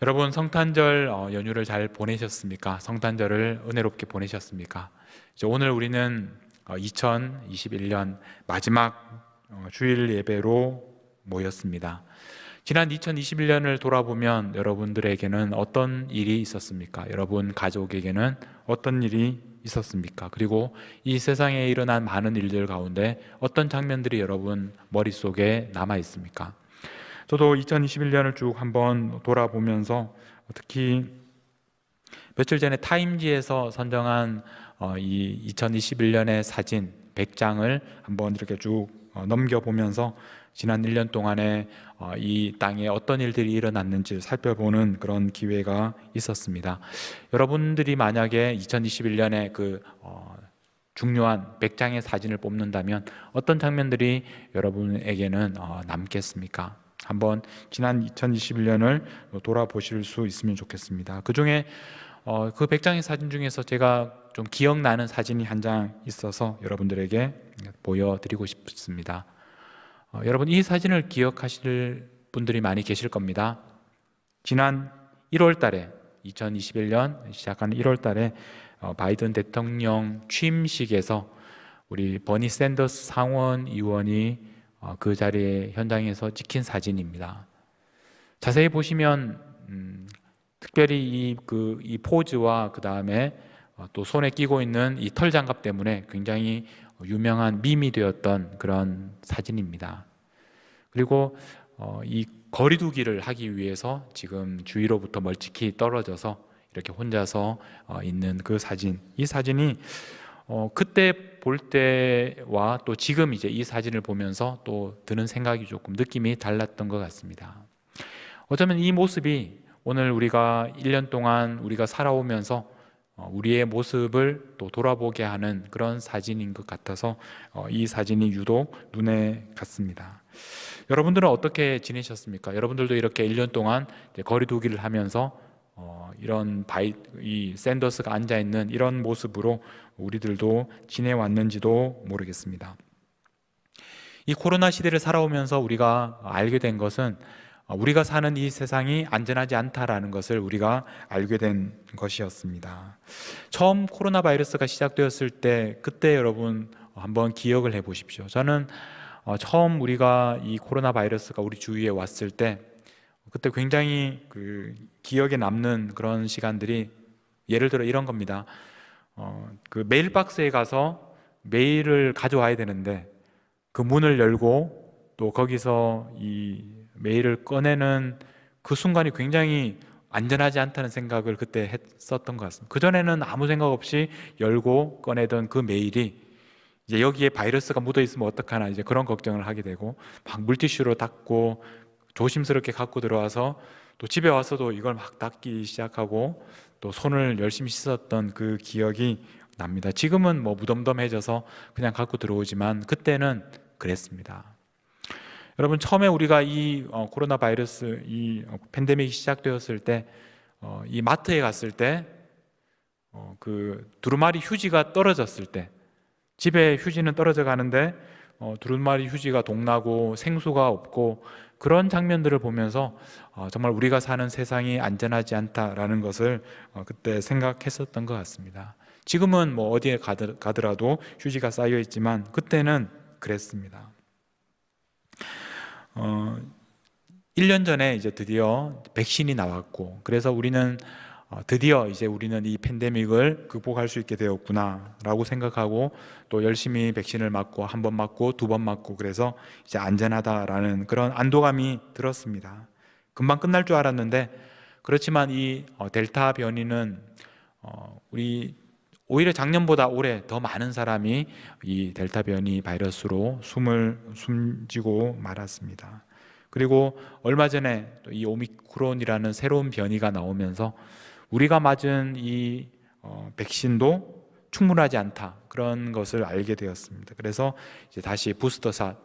여러분 성탄절 연휴를 잘 보내셨습니까? 성탄절을 은혜롭게 보내셨습니까? 이제 오늘 우리는 2021년 마지막 주일 예배로 모였습니다. 지난 2021년을 돌아보면 여러분들에게는 어떤 일이 있었습니까? 여러분 가족에게는 어떤 일이 있었습니까? 그리고 이 세상에 일어난 많은 일들 가운데 어떤 장면들이 여러분 머릿속에 남아 있습니까? 저도 2021년을 쭉 한번 돌아보면서 특히 며칠 전에 타임지에서 선정한 이 2021년의 사진 100장을 한번 이렇게 쭉 넘겨보면서 지난 1년 동안에 이 땅에 어떤 일들이 일어났는지 살펴보는 그런 기회가 있었습니다. 여러분들이 만약에 2021년에 그 중요한 100장의 사진을 뽑는다면 어떤 장면들이 여러분에게는 남겠습니까? 한번 지난 2021년을 돌아보실 수 있으면 좋겠습니다. 그 중에 그 100장의 사진 중에서 제가 좀 기억나는 사진이 한 장 있어서 여러분들에게 보여드리고 싶습니다. 여러분 이 사진을 기억하실 분들이 많이 계실 겁니다. 지난 1월 달에 2021년 시작하는 1월 달에 바이든 대통령 취임식에서 우리 버니 샌더스 상원 의원이 그 자리에 현장에서 찍힌 사진입니다. 자세히 보시면 특별히 이 포즈와 그 다음에 또 손에 끼고 있는 이 털 장갑 때문에 굉장히 유명한 밈이 되었던 그런 사진입니다. 그리고 이 거리두기를 하기 위해서 지금 주위로부터 멀찍이 떨어져서 이렇게 혼자서 있는 그 사진, 이 사진이 그때 볼 때와 또 지금 이제 이 사진을 보면서 또 드는 생각이 조금 느낌이 달랐던 것 같습니다. 어쩌면 이 모습이 오늘 우리가 1년 동안 우리가 살아오면서 우리의 모습을 또 돌아보게 하는 그런 사진인 것 같아서 이 사진이 유독 눈에 갔습니다. 여러분들은 어떻게 지내셨습니까? 여러분들도 이렇게 1년 동안 거리두기를 하면서 이 샌더스가 앉아있는 이런 모습으로 우리들도 지내왔는지도 모르겠습니다. 이 코로나 시대를 살아오면서 우리가 알게 된 것은 우리가 사는 이 세상이 안전하지 않다라는 것을 우리가 알게 된 것이었습니다. 처음 코로나 바이러스가 시작되었을 때 그때 여러분 한번 기억을 해 보십시오. 저는 처음 우리가 이 코로나 바이러스가 우리 주위에 왔을 때 그때 굉장히 그 기억에 남는 그런 시간들이 예를 들어 이런 겁니다. 그 메일박스에 가서 메일을 가져와야 되는데 그 문을 열고 또 거기서 이 메일을 꺼내는 그 순간이 굉장히 안전하지 않다는 생각을 그때 했었던 것 같습니다. 그전에는 아무 생각 없이 열고 꺼내던 그 메일이 이제 여기에 바이러스가 묻어 있으면 어떡하나 이제 그런 걱정을 하게 되고 막 물티슈로 닦고 조심스럽게 갖고 들어와서 또 집에 와서도 이걸 막 닦기 시작하고 또 손을 열심히 씻었던 그 기억이 납니다. 지금은 뭐 무덤덤해져서 그냥 갖고 들어오지만 그때는 그랬습니다. 여러분 처음에 우리가 이 코로나 바이러스 이 팬데믹이 시작되었을 때 이 마트에 갔을 때 그 두루마리 휴지가 떨어졌을 때 집에 휴지는 떨어져 가는데 두루마리 휴지가 동나고 생수가 없고 그런 장면들을 보면서 정말 우리가 사는 세상이 안전하지 않다라는 것을 그때 생각했었던 것 같습니다. 지금은 뭐 어디에 가더라도 휴지가 쌓여 있지만 그때는 그랬습니다. 1년 전에 이제 드디어 백신이 나왔고 그래서 우리는 드디어 이제 우리는 이 팬데믹을 극복할 수 있게 되었구나라고 생각하고 또 열심히 백신을 맞고 한 번 맞고 두 번 맞고 그래서 이제 안전하다라는 그런 안도감이 들었습니다. 금방 끝날 줄 알았는데 그렇지만 이 델타 변이는 우리 오히려 작년보다 올해 더 많은 사람이 이 델타 변이 바이러스로 숨지고 말았습니다. 그리고 얼마 전에 또 이 오미크론이라는 새로운 변이가 나오면서 우리가 맞은 이 백신도 충분하지 않다 그런 것을 알게 되었습니다. 그래서 이제 다시 부스터 샷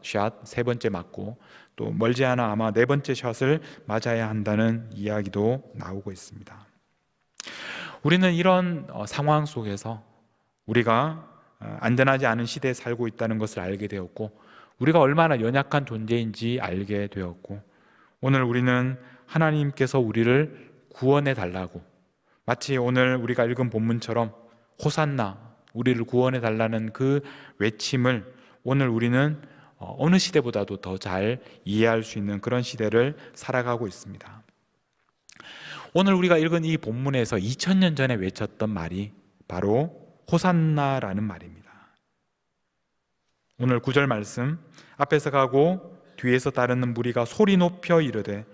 세 번째 맞고 또 멀지 않아 아마 네 번째 샷을 맞아야 한다는 이야기도 나오고 있습니다. 우리는 이런 상황 속에서 우리가 안전하지 않은 시대에 살고 있다는 것을 알게 되었고 우리가 얼마나 연약한 존재인지 알게 되었고 오늘 우리는 하나님께서 우리를 구원해 달라고, 마치 오늘 우리가 읽은 본문처럼 호산나, 우리를 구원해 달라는 그 외침을 오늘 우리는 어느 시대보다도 더 잘 이해할 수 있는 그런 시대를 살아가고 있습니다. 오늘 우리가 읽은 이 본문에서 2000년 전에 외쳤던 말이 바로 호산나라는 말입니다. 오늘 9절 말씀, 앞에서 가고 뒤에서 따르는 무리가 소리 높여 이르되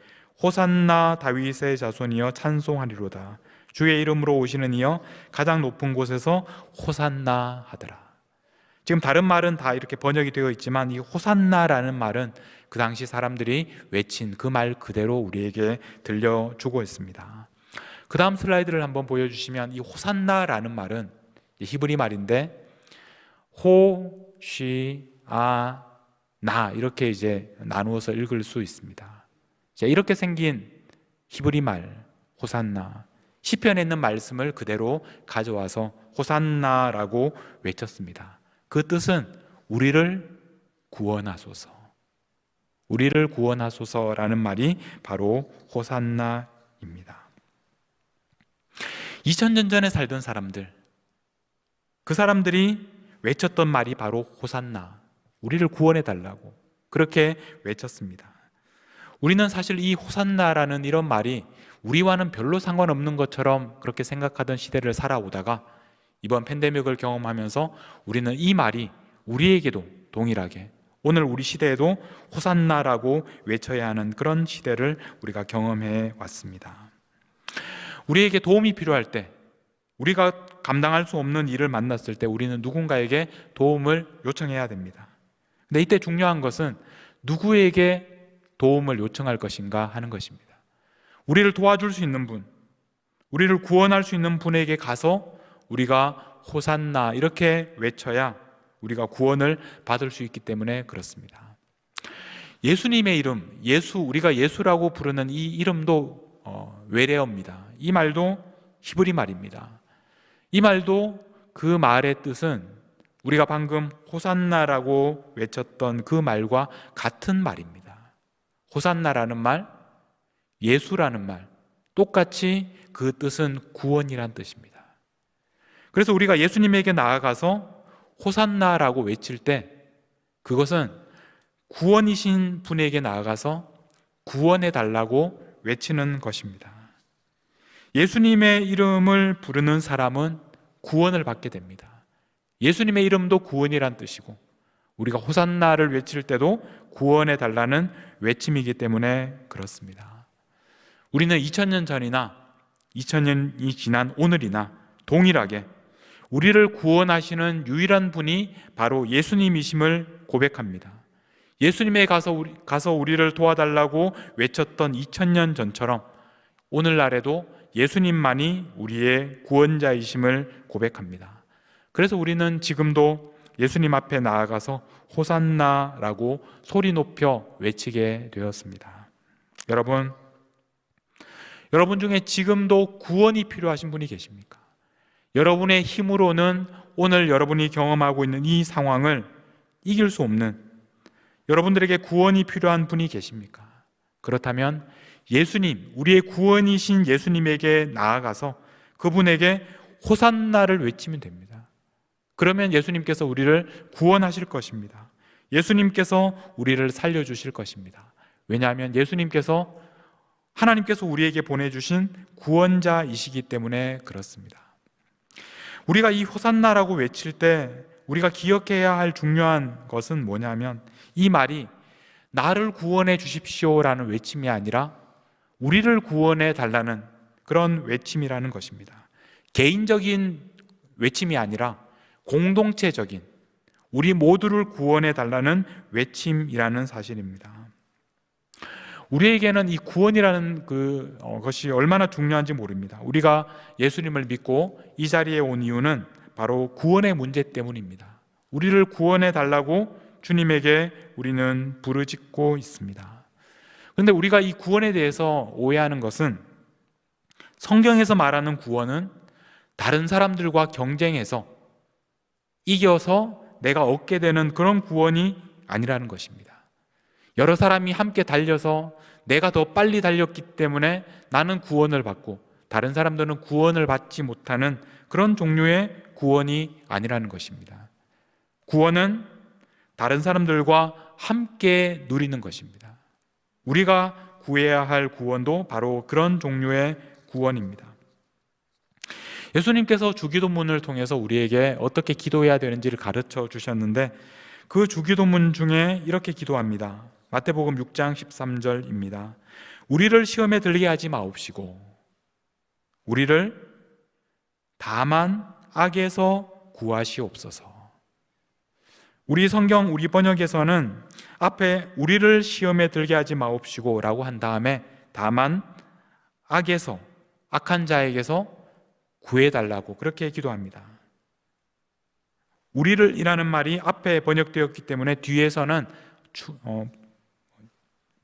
호산나 다윗의 자손이여 찬송하리로다. 주의 이름으로 오시는 이여 가장 높은 곳에서 호산나 하더라. 지금 다른 말은 다 이렇게 번역이 되어 있지만 이 호산나라는 말은 그 당시 사람들이 외친 그 말 그대로 우리에게 들려주고 있습니다. 그 다음 슬라이드를 한번 보여주시면, 이 호산나라는 말은 히브리 말인데 호, 쉬, 아, 나 이렇게 이제 나누어서 읽을 수 있습니다. 이렇게 생긴 히브리 말 호산나, 시편에 있는 말씀을 그대로 가져와서 호산나라고 외쳤습니다. 그 뜻은 우리를 구원하소서, 우리를 구원하소서라는 말이 바로 호산나입니다. 2000년 전에 살던 사람들, 그 사람들이 외쳤던 말이 바로 호산나, 우리를 구원해 달라고 그렇게 외쳤습니다. 우리는 사실 이 호산나라는 이런 말이 우리와는 별로 상관없는 것처럼 그렇게 생각하던 시대를 살아오다가 이번 팬데믹을 경험하면서 우리는 이 말이 우리에게도 동일하게 오늘 우리 시대에도 호산나라고 외쳐야 하는 그런 시대를 우리가 경험해 왔습니다. 우리에게 도움이 필요할 때, 우리가 감당할 수 없는 일을 만났을 때 우리는 누군가에게 도움을 요청해야 됩니다. 근데 이때 중요한 것은 누구에게 도움을 요청할 것인가 하는 것입니다. 우리를 도와줄 수 있는 분, 우리를 구원할 수 있는 분에게 가서 우리가 호산나 이렇게 외쳐야 우리가 구원을 받을 수 있기 때문에 그렇습니다. 예수님의 이름, 예수, 우리가 예수라고 부르는 이 이름도 외래어입니다. 이 말도 히브리 말입니다. 이 말도 그 말의 뜻은 우리가 방금 호산나라고 외쳤던 그 말과 같은 말입니다. 호산나라는 말, 예수라는 말, 똑같이 그 뜻은 구원이란 뜻입니다. 그래서 우리가 예수님에게 나아가서 호산나라고 외칠 때 그것은 구원이신 분에게 나아가서 구원해 달라고 외치는 것입니다. 예수님의 이름을 부르는 사람은 구원을 받게 됩니다. 예수님의 이름도 구원이란 뜻이고 우리가 호산나를 외칠 때도 구원해 달라는 외침이기 때문에 그렇습니다. 우리는 2000년 전이나 2000년이 지난 오늘이나 동일하게 우리를 구원하시는 유일한 분이 바로 예수님이심을 고백합니다. 예수님에 가서 우리를 도와달라고 외쳤던 2000년 전처럼 오늘날에도 예수님만이 우리의 구원자이심을 고백합니다. 그래서 우리는 지금도 예수님 앞에 나아가서 호산나라고 소리 높여 외치게 되었습니다. 여러분 중에 지금도 구원이 필요하신 분이 계십니까? 여러분의 힘으로는 오늘 여러분이 경험하고 있는 이 상황을 이길 수 없는 여러분들에게 구원이 필요한 분이 계십니까? 그렇다면 예수님, 우리의 구원이신 예수님에게 나아가서 그분에게 호산나를 외치면 됩니다. 그러면 예수님께서 우리를 구원하실 것입니다. 예수님께서 우리를 살려주실 것입니다. 왜냐하면 하나님께서 우리에게 보내주신 구원자이시기 때문에 그렇습니다. 우리가 이 호산나라고 외칠 때 우리가 기억해야 할 중요한 것은 뭐냐면 이 말이 나를 구원해 주십시오라는 외침이 아니라 우리를 구원해 달라는 그런 외침이라는 것입니다. 개인적인 외침이 아니라 공동체적인 우리 모두를 구원해 달라는 외침이라는 사실입니다. 우리에게는 이 구원이라는 것이 얼마나 중요한지 모릅니다. 우리가 예수님을 믿고 이 자리에 온 이유는 바로 구원의 문제 때문입니다. 우리를 구원해 달라고 주님에게 우리는 부르짖고 있습니다. 그런데 우리가 이 구원에 대해서 오해하는 것은 성경에서 말하는 구원은 다른 사람들과 경쟁해서 이겨서 내가 얻게 되는 그런 구원이 아니라는 것입니다. 여러 사람이 함께 달려서 내가 더 빨리 달렸기 때문에 나는 구원을 받고 다른 사람들은 구원을 받지 못하는 그런 종류의 구원이 아니라는 것입니다. 구원은 다른 사람들과 함께 누리는 것입니다. 우리가 구해야 할 구원도 바로 그런 종류의 구원입니다. 예수님께서 주기도문을 통해서 우리에게 어떻게 기도해야 되는지를 가르쳐 주셨는데 그 주기도문 중에 이렇게 기도합니다. 마태복음 6장 13절입니다. 우리를 시험에 들게 하지 마옵시고 우리를 다만 악에서 구하시옵소서. 우리 성경 우리 번역에서는 앞에 우리를 시험에 들게 하지 마옵시고 라고 한 다음에 다만 악에서, 악한 자에게서 구해달라고 그렇게 기도합니다. 우리를 이라는 말이 앞에 번역되었기 때문에 뒤에서는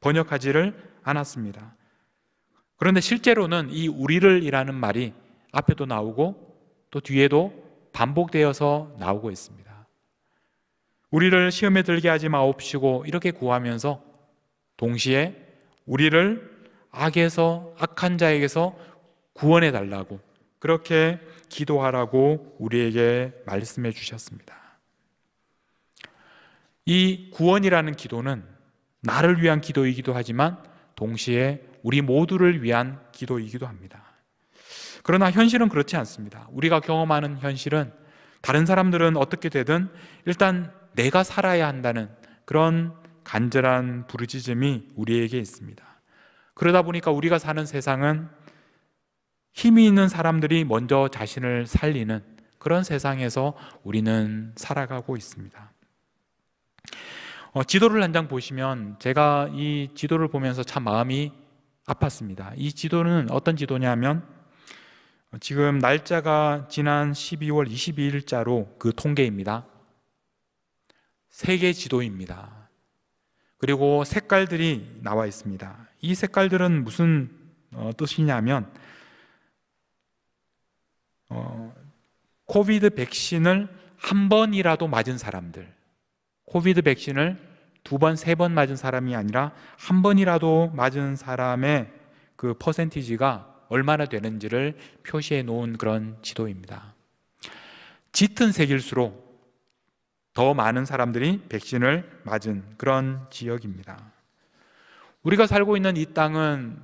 번역하지를 않았습니다. 그런데 실제로는 이 우리를 이라는 말이 앞에도 나오고 또 뒤에도 반복되어서 나오고 있습니다. 우리를 시험에 들게 하지 마옵시고 이렇게 구하면서 동시에 우리를 악에서, 악한 자에게서 구원해 달라고 그렇게 기도하라고 우리에게 말씀해 주셨습니다. 이 구원이라는 기도는 나를 위한 기도이기도 하지만 동시에 우리 모두를 위한 기도이기도 합니다. 그러나 현실은 그렇지 않습니다. 우리가 경험하는 현실은 다른 사람들은 어떻게 되든 일단 내가 살아야 한다는 그런 간절한 부르짖음이 우리에게 있습니다. 그러다 보니까 우리가 사는 세상은 힘이 있는 사람들이 먼저 자신을 살리는 그런 세상에서 우리는 살아가고 있습니다. 지도를 한 장 보시면 제가 이 지도를 보면서 참 마음이 아팠습니다. 이 지도는 어떤 지도냐면 지금 날짜가 지난 12월 22일자로 그 통계입니다. 세계 지도입니다. 그리고 색깔들이 나와 있습니다. 이 색깔들은 무슨 뜻이냐면 코비드 백신을 한 번이라도 맞은 사람들, 코비드 백신을 2번, 3번 맞은 사람이 아니라 한 번이라도 맞은 사람의 그 퍼센티지가 얼마나 되는지를 표시해 놓은 그런 지도입니다. 짙은 색일수록 더 많은 사람들이 백신을 맞은 그런 지역입니다. 우리가 살고 있는 이 땅은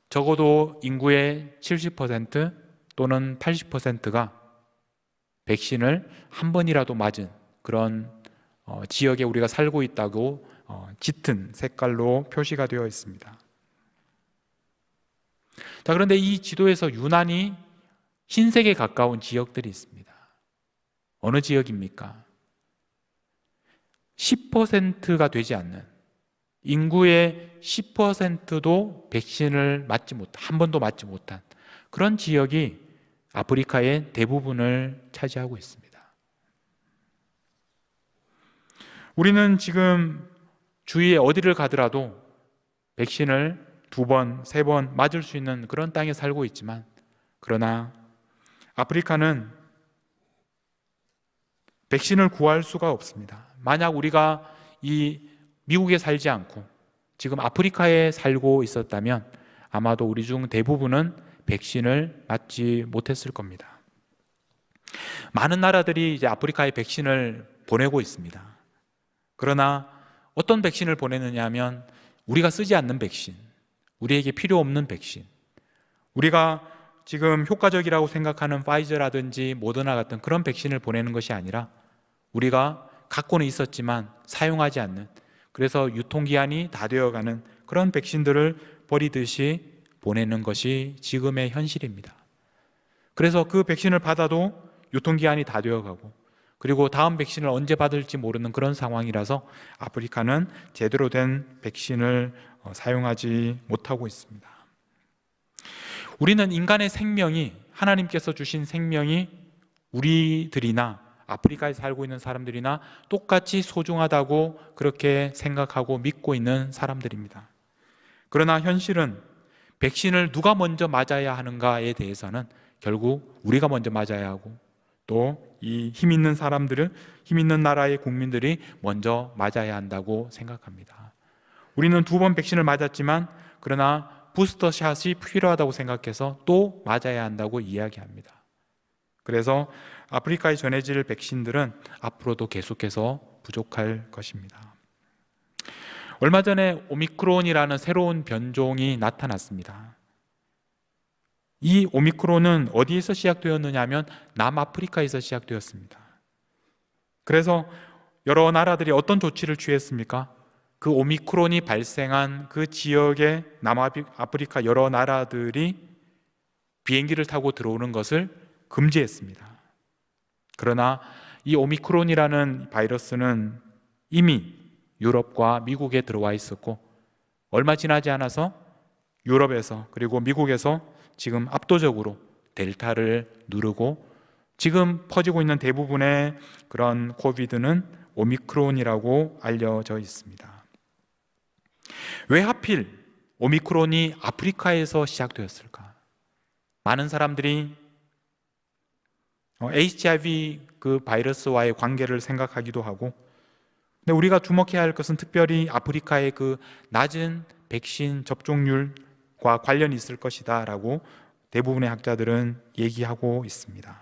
적어도 인구의 70% 또는 80%가 백신을 한 번이라도 맞은 그런 지역에 우리가 살고 있다고 짙은 색깔로 표시가 되어 있습니다. 자, 그런데 이 지도에서 유난히 흰색에 가까운 지역들이 있습니다. 어느 지역입니까? 10%가 되지 않는, 인구의 10%도 백신을 맞지 못, 한 번도 맞지 못한 그런 지역이 아프리카의 대부분을 차지하고 있습니다. 우리는 지금 주위에 어디를 가더라도 백신을 2번, 3번 맞을 수 있는 그런 땅에 살고 있지만, 그러나 아프리카는 백신을 구할 수가 없습니다. 만약 우리가 이 미국에 살지 않고 지금 아프리카에 살고 있었다면 아마도 우리 중 대부분은 백신을 맞지 못했을 겁니다. 많은 나라들이 이제 아프리카에 백신을 보내고 있습니다. 그러나 어떤 백신을 보내느냐 하면 우리가 쓰지 않는 백신, 우리에게 필요 없는 백신, 우리가 지금 효과적이라고 생각하는 파이저라든지 모더나 같은 그런 백신을 보내는 것이 아니라 우리가 갖고는 있었지만 사용하지 않는, 그래서 유통기한이 다 되어가는 그런 백신들을 버리듯이 보내는 것이 지금의 현실입니다. 그래서 그 백신을 받아도 유통기한이 다 되어가고, 그리고 다음 백신을 언제 받을지 모르는 그런 상황이라서 아프리카는 제대로 된 백신을 사용하지 못하고 있습니다. 우리는 인간의 생명이, 하나님께서 주신 생명이 우리들이나 아프리카에 살고 있는 사람들이나 똑같이 소중하다고 그렇게 생각하고 믿고 있는 사람들입니다. 그러나 현실은 백신을 누가 먼저 맞아야 하는가에 대해서는 결국 우리가 먼저 맞아야 하고, 또 이 힘 있는 사람들은, 힘 있는 나라의 국민들이 먼저 맞아야 한다고 생각합니다. 우리는 2번 백신을 맞았지만 그러나 부스터샷이 필요하다고 생각해서 또 맞아야 한다고 이야기합니다. 그래서 아프리카에 전해질 백신들은 앞으로도 계속해서 부족할 것입니다. 얼마 전에 오미크론이라는 새로운 변종이 나타났습니다. 이 오미크론은 어디에서 시작되었느냐 하면 남아프리카에서 시작되었습니다. 그래서 여러 나라들이 어떤 조치를 취했습니까? 그 오미크론이 발생한 그 지역의 남아프리카 여러 나라들이 비행기를 타고 들어오는 것을 금지했습니다. 그러나 이 오미크론이라는 바이러스는 이미 유럽과 미국에 들어와 있었고 얼마 지나지 않아서 유럽에서 그리고 미국에서 지금 압도적으로 델타를 누르고 지금 퍼지고 있는 대부분의 그런 코비드는 오미크론이라고 알려져 있습니다. 왜 하필 오미크론이 아프리카에서 시작되었을까? 많은 사람들이 HIV 그 바이러스와의 관계를 생각하기도 하고, 근데 우리가 주목해야 할 것은 특별히 아프리카의 그 낮은 백신 접종률과 관련이 있을 것이다 라고 대부분의 학자들은 얘기하고 있습니다.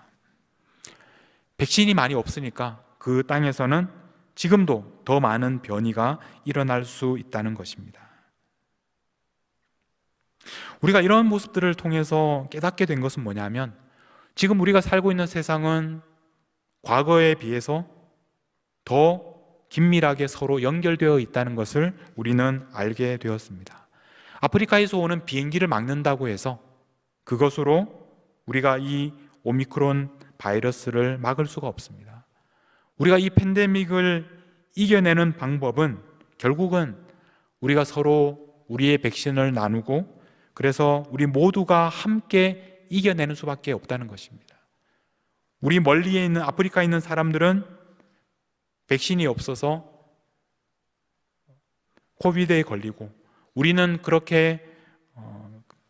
백신이 많이 없으니까 그 땅에서는 지금도 더 많은 변이가 일어날 수 있다는 것입니다. 우리가 이런 모습들을 통해서 깨닫게 된 것은 뭐냐면 지금 우리가 살고 있는 세상은 과거에 비해서 더 긴밀하게 서로 연결되어 있다는 것을 우리는 알게 되었습니다. 아프리카에서 오는 비행기를 막는다고 해서 그것으로 우리가 이 오미크론 바이러스를 막을 수가 없습니다. 우리가 이 팬데믹을 이겨내는 방법은 결국은 우리가 서로 우리의 백신을 나누고 그래서 우리 모두가 함께 이겨내는 수밖에 없다는 것입니다. 우리 멀리에 있는 아프리카에 있는 사람들은 백신이 없어서 코비드에 걸리고 우리는 그렇게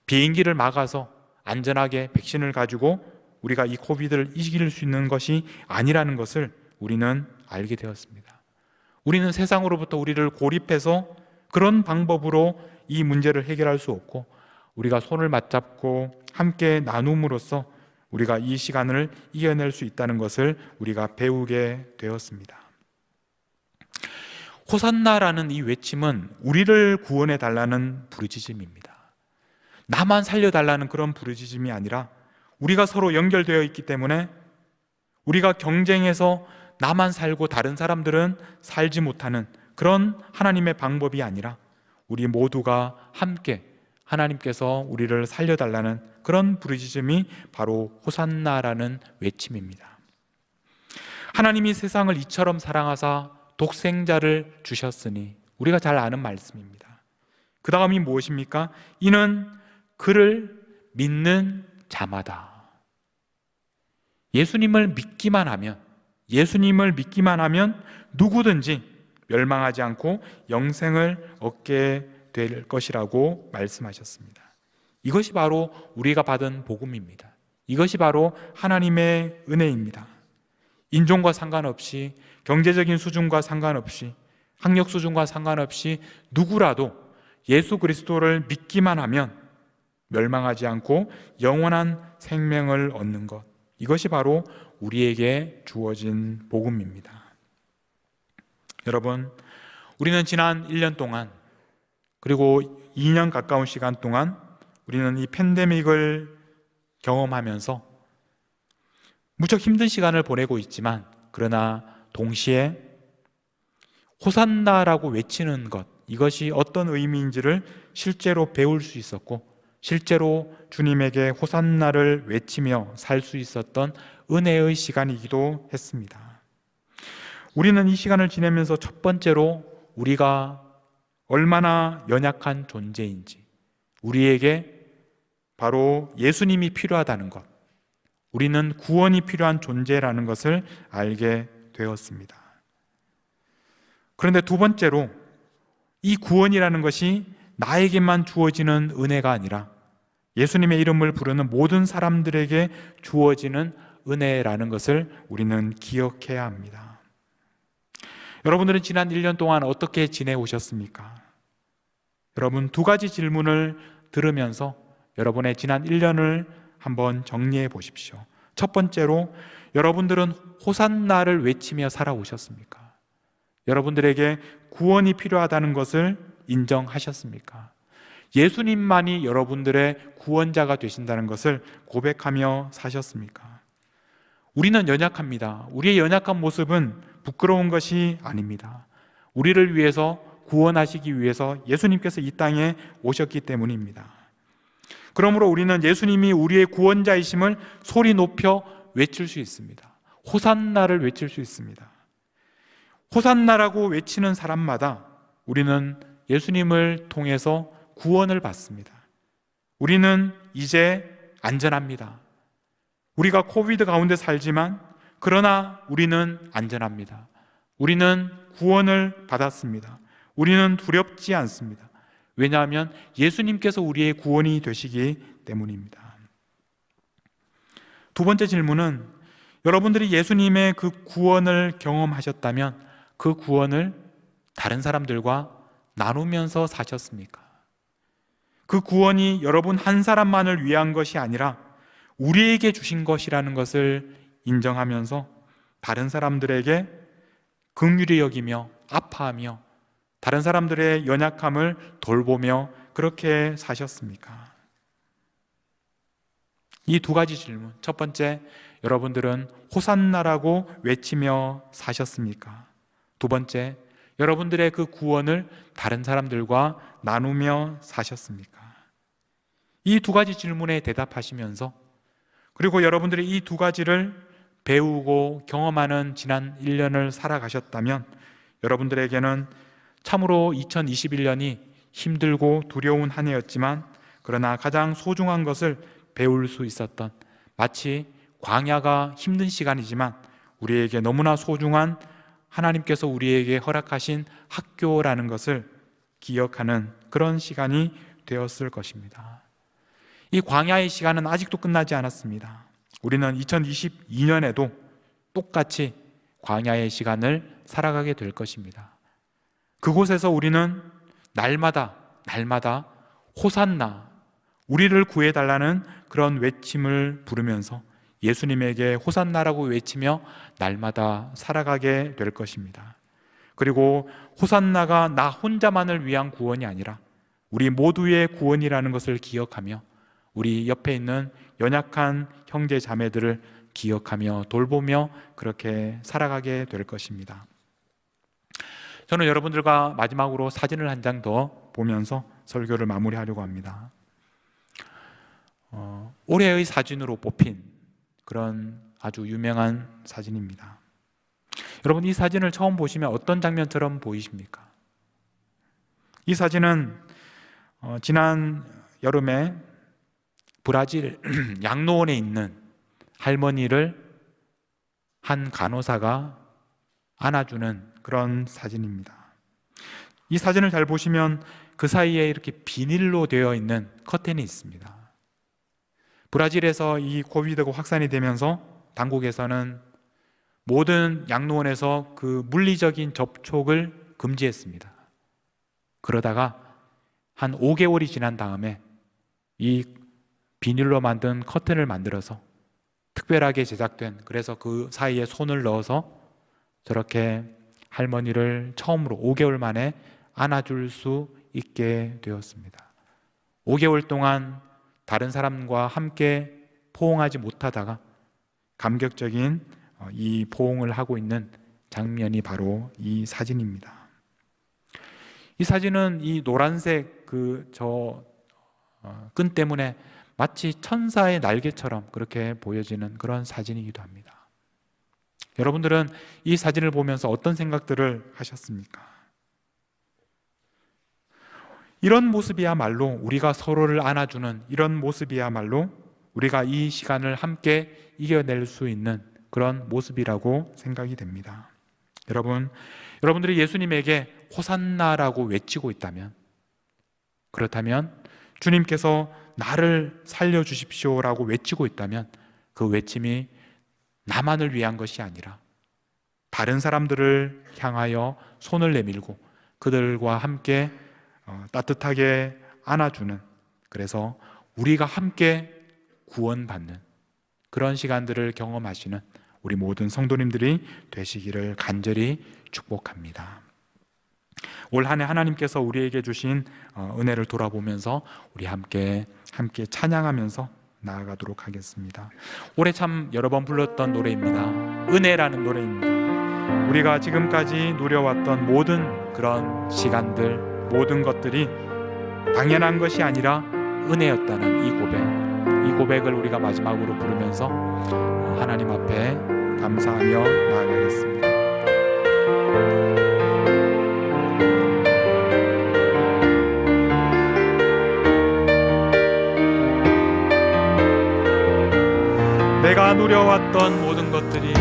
비행기를 막아서 안전하게 백신을 가지고 우리가 이 코비드를 이길 수 있는 것이 아니라는 것을 우리는 알게 되었습니다. 우리는 세상으로부터 우리를 고립해서 그런 방법으로 이 문제를 해결할 수 없고 우리가 손을 맞잡고 함께 나눔으로써 우리가 이 시간을 이겨낼 수 있다는 것을 우리가 배우게 되었습니다. 호산나라는 이 외침은 우리를 구원해 달라는 부르짖음입니다. 나만 살려달라는 그런 부르짖음이 아니라 우리가 서로 연결되어 있기 때문에 우리가 경쟁해서 나만 살고 다른 사람들은 살지 못하는 그런 하나님의 방법이 아니라 우리 모두가 함께 하나님께서 우리를 살려달라는 그런 부르짖음이 바로 호산나라는 외침입니다. 하나님이 세상을 이처럼 사랑하사 독생자를 주셨으니 우리가 잘 아는 말씀입니다. 그 다음이 무엇입니까? 이는 그를 믿는 자마다 예수님을 믿기만 하면 누구든지 멸망하지 않고 영생을 얻게 될 것이라고 말씀하셨습니다. 이것이 바로 우리가 받은 복음입니다. 이것이 바로 하나님의 은혜입니다. 인종과 상관없이 경제적인 수준과 상관없이 학력 수준과 상관없이 누구라도 예수 그리스도를 믿기만 하면 멸망하지 않고 영원한 생명을 얻는 것, 이것이 바로 우리에게 주어진 복음입니다. 여러분, 우리는 지난 1년 동안 그리고 2년 가까운 시간 동안 우리는 이 팬데믹을 경험하면서 무척 힘든 시간을 보내고 있지만 그러나 동시에 호산나라고 외치는 것, 이것이 어떤 의미인지를 실제로 배울 수 있었고 실제로 주님에게 호산나를 외치며 살 수 있었던 은혜의 시간이기도 했습니다. 우리는 이 시간을 지내면서 첫 번째로 우리가 얼마나 연약한 존재인지, 우리에게 바로 예수님이 필요하다는 것, 우리는 구원이 필요한 존재라는 것을 알게 되었습니다. 그런데 두 번째로 이 구원이라는 것이 나에게만 주어지는 은혜가 아니라 예수님의 이름을 부르는 모든 사람들에게 주어지는 은혜라는 것을 우리는 기억해야 합니다. 여러분들은 지난 1년 동안 어떻게 지내오셨습니까? 여러분, 두 가지 질문을 들으면서 여러분의 지난 1년을 한번 정리해 보십시오. 첫 번째로, 여러분들은 호산나를 외치며 살아오셨습니까? 여러분들에게 구원이 필요하다는 것을 인정하셨습니까? 예수님만이 여러분들의 구원자가 되신다는 것을 고백하며 사셨습니까? 우리는 연약합니다. 우리의 연약한 모습은 부끄러운 것이 아닙니다. 우리를 위해서 구원하시기 위해서 예수님께서 이 땅에 오셨기 때문입니다. 그러므로 우리는 예수님이 우리의 구원자이심을 소리 높여 외칠 수 있습니다. 호산나를 외칠 수 있습니다. 호산나라고 외치는 사람마다 우리는 예수님을 통해서 구원을 받습니다. 우리는 이제 안전합니다. 우리가 코비드 가운데 살지만 그러나 우리는 안전합니다. 우리는 구원을 받았습니다. 우리는 두렵지 않습니다. 왜냐하면 예수님께서 우리의 구원이 되시기 때문입니다. 두 번째 질문은, 여러분들이 예수님의 그 구원을 경험하셨다면 그 구원을 다른 사람들과 나누면서 사셨습니까? 그 구원이 여러분 한 사람만을 위한 것이 아니라 우리에게 주신 것이라는 것을 인정하면서 다른 사람들에게 긍휼히 여기며 아파하며 다른 사람들의 연약함을 돌보며 그렇게 사셨습니까? 이 두 가지 질문. 첫 번째, 여러분들은 호산나라고 외치며 사셨습니까? 두 번째, 여러분들의 그 구원을 다른 사람들과 나누며 사셨습니까? 이 두 가지 질문에 대답하시면서, 그리고 여러분들이 이 두 가지를 배우고 경험하는 지난 1년을 살아가셨다면 여러분들에게는 참으로 2021년이 힘들고 두려운 한 해였지만 그러나 가장 소중한 것을 배울 수 있었던, 마치 광야가 힘든 시간이지만 우리에게 너무나 소중한 하나님께서 우리에게 허락하신 학교라는 것을 기억하는 그런 시간이 되었을 것입니다. 이 광야의 시간은 아직도 끝나지 않았습니다. 우리는 2022년에도 똑같이 광야의 시간을 살아가게 될 것입니다. 그곳에서 우리는 날마다 호산나, 우리를 구해달라는 그런 외침을 부르면서 예수님에게 호산나라고 외치며 날마다 살아가게 될 것입니다. 그리고 호산나가 나 혼자만을 위한 구원이 아니라 우리 모두의 구원이라는 것을 기억하며 우리 옆에 있는 연약한 형제 자매들을 기억하며 돌보며 그렇게 살아가게 될 것입니다. 저는 여러분들과 마지막으로 사진을 한 장 더 보면서 설교를 마무리하려고 합니다. 올해의 사진으로 뽑힌 그런 아주 유명한 사진입니다. 여러분, 이 사진을 처음 보시면 어떤 장면처럼 보이십니까? 이 사진은 지난 여름에 브라질 양로원에 있는 할머니를 한 간호사가 안아주는 그런 사진입니다. 이 사진을 잘 보시면 그 사이에 이렇게 비닐로 되어 있는 커튼이 있습니다. 브라질에서 이 코비드가 확산이 되면서 당국에서는 모든 양로원에서 그 물리적인 접촉을 금지했습니다. 그러다가 한 5개월이 지난 다음에 이 비닐로 만든 커튼을 만들어서 특별하게 제작된, 그래서 그 사이에 손을 넣어서 저렇게 할머니를 처음으로 5개월 만에 안아줄 수 있게 되었습니다. 5개월 동안 다른 사람과 함께 포옹하지 못하다가 감격적인 이 포옹을 하고 있는 장면이 바로 이 사진입니다. 이 사진은 이 노란색 끈 때문에 마치 천사의 날개처럼 그렇게 보여지는 그런 사진이기도 합니다. 여러분들은 이 사진을 보면서 어떤 생각들을 하셨습니까? 이런 모습이야말로 우리가 서로를 안아주는 이런 모습이야말로 우리가 이 시간을 함께 이겨낼 수 있는 그런 모습이라고 생각이 됩니다. 여러분들이 예수님에게 호산나라고 외치고 있다면, 그렇다면 주님께서 나를 살려주십시오라고 외치고 있다면 그 외침이 나만을 위한 것이 아니라 다른 사람들을 향하여 손을 내밀고 그들과 함께 따뜻하게 안아주는, 그래서 우리가 함께 구원받는 그런 시간들을 경험하시는 우리 모든 성도님들이 되시기를 간절히 축복합니다. 올 한 해 하나님께서 우리에게 주신 은혜를 돌아보면서 우리 함께 찬양하면서 나아가도록 하겠습니다. 올해 참 여러 번 불렀던 노래입니다. 은혜라는 노래입니다. 우리가 지금까지 누려왔던 모든 그런 시간들, 모든 것들이 당연한 것이 아니라 은혜였다는 이 고백을 우리가 마지막으로 부르면서 하나님 앞에 감사하며 나아가겠습니다. 내가 누려왔던 모든 것들이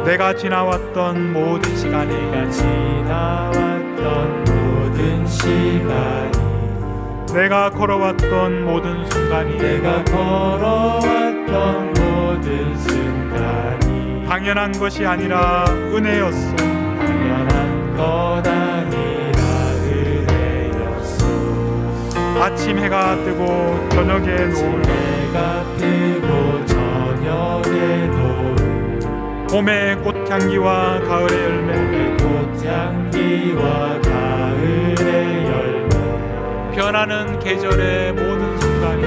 내가 지나왔던 모든 시간이 내가 걸어왔던 모든 순간이 당연한 것이 아니라 은혜였소. 아침 해가 뜨고 저녁에 노을, 봄의 꽃향기와 가을의 열매, 변하는 계절의 모든 순간이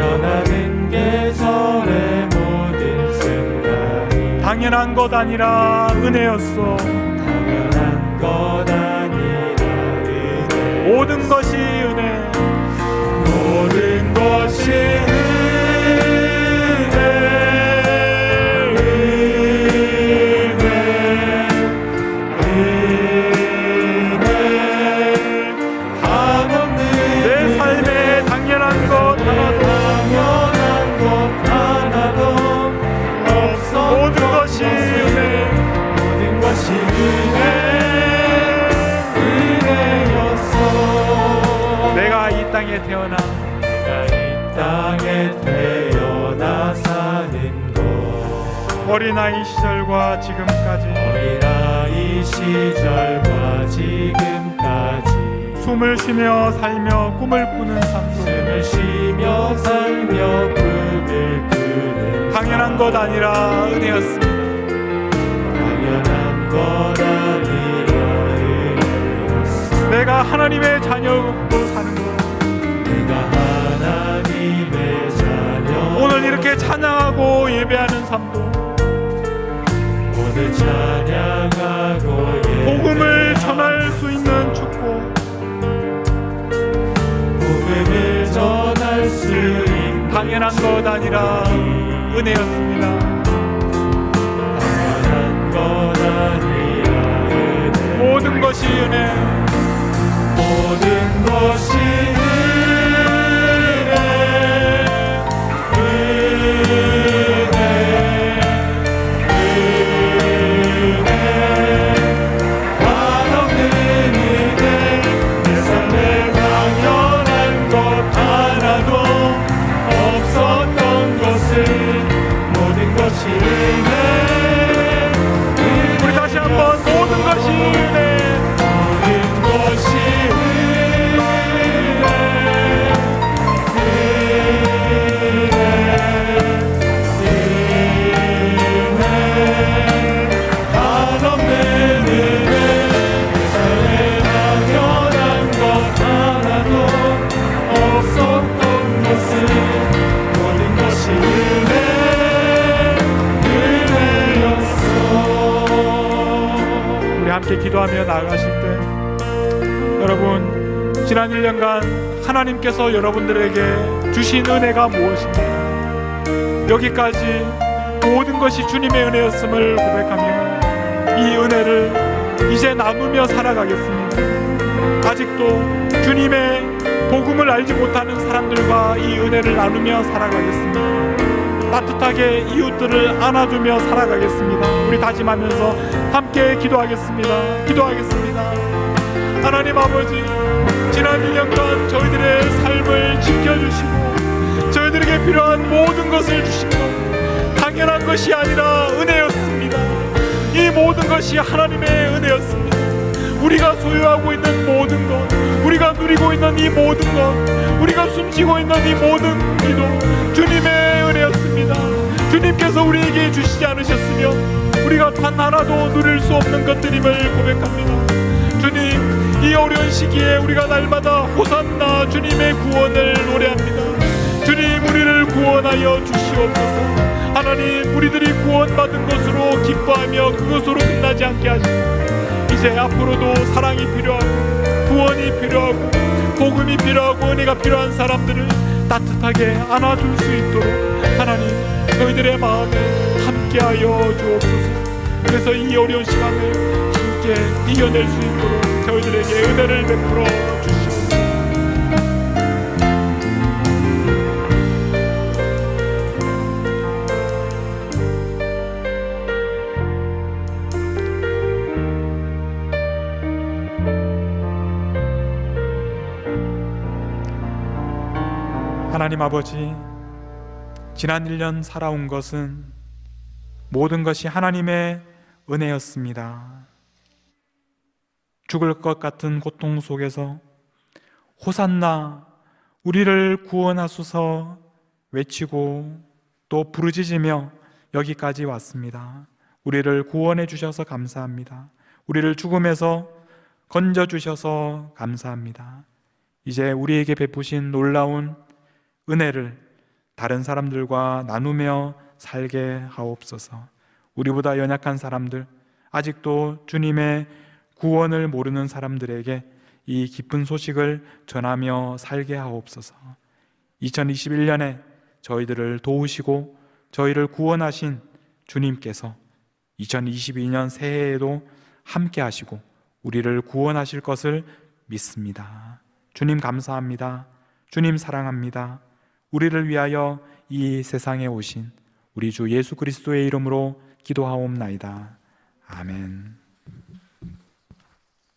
당연한 것 아니라 은혜였소. 모든 것이 은혜, 모든 것이 내 삶에 당연한 것 하나도 없어. 모든 것이 은혜, 은혜였어. 내가 이 땅에 태어나 사는 것, 어린아이 시절과 지금까지 숨을 쉬며 살며 꿈을 꾸는 삶도 당연한 것 아니라 은혜였습니다. 내가 하나님의 자녀로 사는 것, 오늘 이렇게 찬양하고 예배하는 삶도 복음을 전할 수 있는 축복, 당연한 것 아니라 은혜였습니다. 모든 것이 은혜, 모든 것이 우리 다시 한번 모든 것이 은혜, 모든 것이 한없는 은혜, 세상에 당연한 것 하나도 없었던 것을 모든 것이 은혜. 함께 기도하며 나아가실 때, 여러분, 지난 1년간 하나님께서 여러분들에게 주신 은혜가 무엇입니까? 여기까지 모든 것이 주님의 은혜였음을 고백하며 이 은혜를 이제 나누며 살아가겠습니다. 아직도 주님의 복음을 알지 못하는 사람들과 이 은혜를 나누며 살아가겠습니다. 따뜻하게 이웃들을 안아주며 살아가겠습니다. 우리 다짐하면서 함께 기도하겠습니다. 하나님 아버지, 지난 1년간 저희들의 삶을 지켜주시고 저희들에게 필요한 모든 것을 주신 것, 당연한 것이 아니라 은혜였습니다. 이 모든 것이 하나님의 은혜였습니다. 우리가 소유하고 있는 모든 것, 우리가 누리고 있는 이 모든 것, 우리가 숨쉬고 있는 이 모든 기도 주님의 은혜였습니다. 주님께서 우리에게 주시지 않으셨으면 우리가 단 하나도 누릴 수 없는 것들임을 고백합니다. 주님, 이 어려운 시기에 우리가 날마다 호산나 주님의 구원을 노래합니다. 주님, 우리를 구원하여 주시옵소서. 하나님, 우리들이 구원받은 것으로 기뻐하며 그것으로 끝나지 않게 하시고 이제 앞으로도 사랑이 필요하고 구원이 필요하고 복음이 필요하고 은혜가 필요한 사람들을 따뜻하게 안아줄 수 있도록 하나님, 저희들의 마음에 함께하여 주옵소서. 그래서 이 어려운 시간을 함께 이겨낼 수 있도록 저희들에게 은혜를 베풀어 주시옵소서. 하나님 아버지, 지난 1년 살아온 것은 모든 것이 하나님의 은혜였습니다. 죽을 것 같은 고통 속에서 호산나 우리를 구원하소서 외치고 또 부르짖으며 여기까지 왔습니다. 우리를 구원해 주셔서 감사합니다. 우리를 죽음에서 건져 주셔서 감사합니다. 이제 우리에게 베푸신 놀라운 은혜를 다른 사람들과 나누며 살게 하옵소서. 우리보다 연약한 사람들, 아직도 주님의 구원을 모르는 사람들에게 이 기쁜 소식을 전하며 살게 하옵소서. 2021년에 저희들을 도우시고 저희를 구원하신 주님께서 2022년 새해에도 함께 하시고 우리를 구원하실 것을 믿습니다. 주님 감사합니다. 주님 사랑합니다. 우리를 위하여 이 세상에 오신 우리 주 예수 그리스도의 이름으로 기도하옵나이다. 아멘.